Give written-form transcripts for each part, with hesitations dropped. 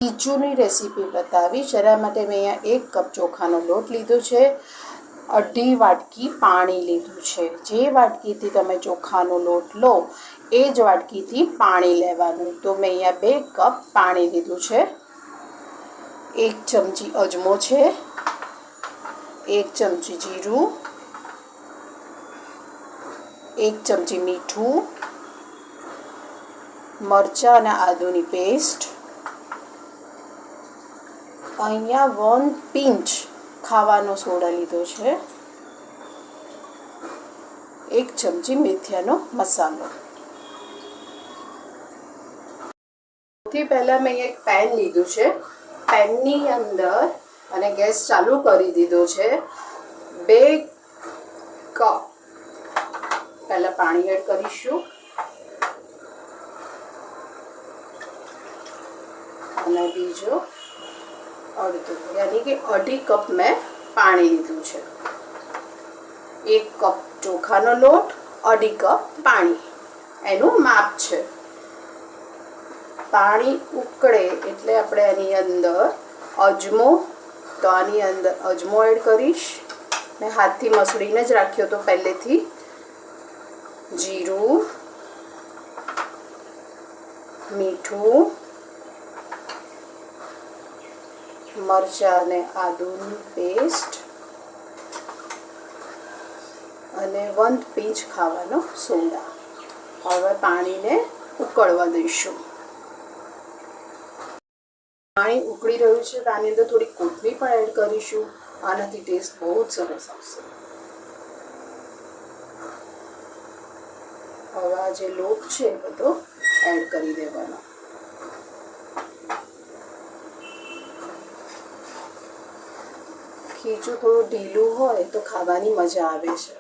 ખીચુની recipe બતાવીશ. એના માટે મેં અહીંયા 1 કપ ચોખાનો લોટ લીધો છે, 1/2 વાટકી પાણી લીધું છે. જે વાટકીથી તમે ચોખાનો લોટ લો એ જ વાટકીથી પાણી લેવાનું. તો મેં અહીંયા 2 કપ પાણી લીધું છે. 1 ચમચી અજમો છે, 1 ચમચી જીરું, 1 ચમચી મીઠું, મરચાં અને આદુની પેસ્ટ, અહીંયા 1 પિંચ ખાવાનો સોડા લીધો છે, 1 ચમચી મેથીનો મસાલો. સૌથી પહેલાં મેં એક પેન લીધું છે. પેનની અંદર અને ગેસ ચાલુ કરી દીધો છે. 2 કપ પહેલાં પાણી એડ કરીશું અને બીજો અડધું, યાની કે 2.5 કપ મેં પાણી લીધું છે. 1 કપ ચોખાનો લોટ, 2.5 કપ પાણી એનું માપ છે. પાણી ઉકળે એટલે આપણે આની અંદર અજમો, તો આની અંદર અજમો એડ કરીશ. મેં હાથથી મસળીને જ રાખ્યો તો પહેલેથી. જીરું, મીઠું, મરચાં અને આદુની પેસ્ટ અને 1 પિંચ ખાવાનો સોડા. હવે પાણીને ઉકળવા દઈશું. પાણી ઉકળી રહ્યું છે તો આની અંદર થોડી કોથમીર પણ એડ કરીશું. આનાથી ટેસ્ટ બહુ જ સરસ આવશે. હવે આ જે લોટ છે એ બધો એડ કરી દેવાનો. ખીચું થોડું ઢીલું હોય તો ખાવાની મજા આવે છે.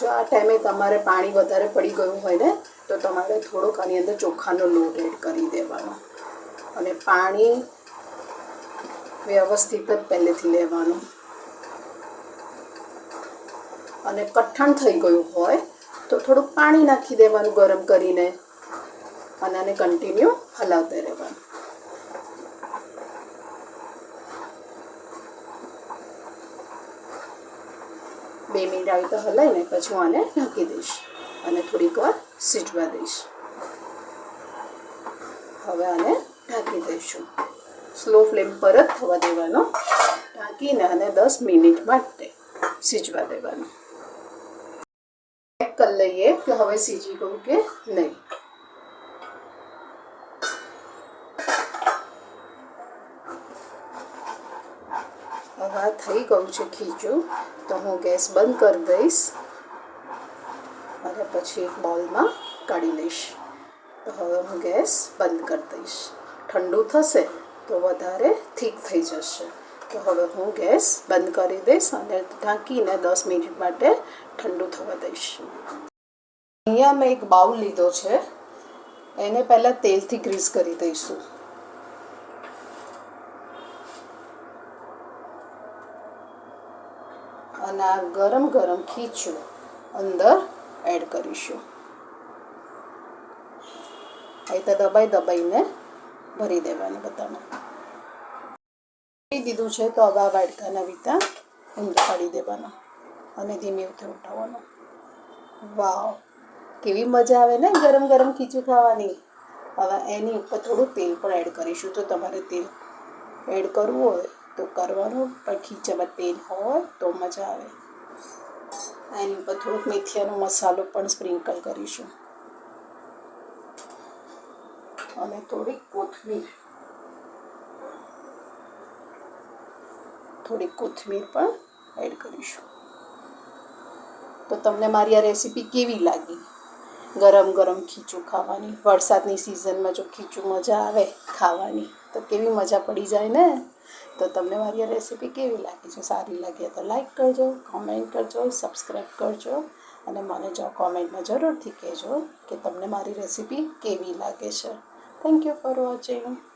જો આ ટાઈમે તમારે પાણી વધારે પડી ગયું હોય ને તો તમારે થોડોક આની અંદર ચોખાનો લોટ એડ કરી દેવાનો અને પાણી વ્યવસ્થિત જ પહેલેથી લેવાનું. અને કઠણ થઈ ગયું હોય તો થોડુંક પાણી નાખી દેવાનું ગરમ કરીને અને આને કન્ટિન્યુ હલાવતા રહેવાનું. બે મિનિટ આવી તો હલાવીને પછી હું આને ઢાંકી દઈશ અને થોડીક વાર સીજવા દઈશ. હવે આને ઢાંકી દઈશું. સ્લો ફ્લેમ પર જ થવા દેવાનો. ઢાંકીને અને 10 મિનિટ માટે સીજવા દેવાનું. ચેક કરી લઈએ કે હવે સીજી ગયું કે નહીં. હવે થઈ ગયું છે ખીચું તો હું ગેસ બંધ કરી દઈશ અને પછી એક બાઉલમાં કાઢી લઈશ. તો હવે હું ગેસ બંધ કરી દઈશ. ઠંડુ થશે તો વધારે થીક થઈ જશે. તો હવે હું ગેસ બંધ કરી દઈશ અને ઢાંકીને 10 મિનિટ માટે ઠંડુ થવા દઈશ. અહીંયા મેં એક બાઉલ લીધો છે. એને પહેલાં તેલથી ગ્રીસ કરી દઈશું. અને આ ગરમ ગરમ ખીચું અંદર એડ કરીશું. અહીં તો દબાઈને ભરી દેવાનું બધામાં. ભરી દીધું છે તો હવે આ વાડકાના વિતા અંદર કાઢી દેવાના અને ધીમે ઉઠાવવાનું. વાવ, કેવી મજા આવે ને ગરમ ગરમ ખીચું ખાવાની. હવે એની ઉપર થોડું તેલ પણ એડ કરીશું. તો તમારે તેલ એડ કરવું હોય તો કરવાનું, પણ ખીચામાં તેલ હોય તો મજા આવે. એની ઉપર થોડોક મેથીનો મસાલો પણ સ્પ્રિંકલ કરીશું અને થોડીક કોથમીર પણ એડ કરીશું. તો તમને મારી આ રેસીપી કેવી લાગી? ગરમ ગરમ ખીચું ખાવાની. વરસાદની સિઝનમાં જો ખીચું મજા આવે ખાવાની તો કેવી મજા પડી જાય ને. તો તમને મારી આ રેસીપી કેવી લાગી છે? સારી લાગે તો લાઈક કરજો, કોમેન્ટ કરજો, સબસ્ક્રાઈબ કરજો અને મને જો કોમેન્ટમાં જરૂરથી કહેજો કે તમને મારી રેસીપી કેવી લાગે છે. Thank you for watching.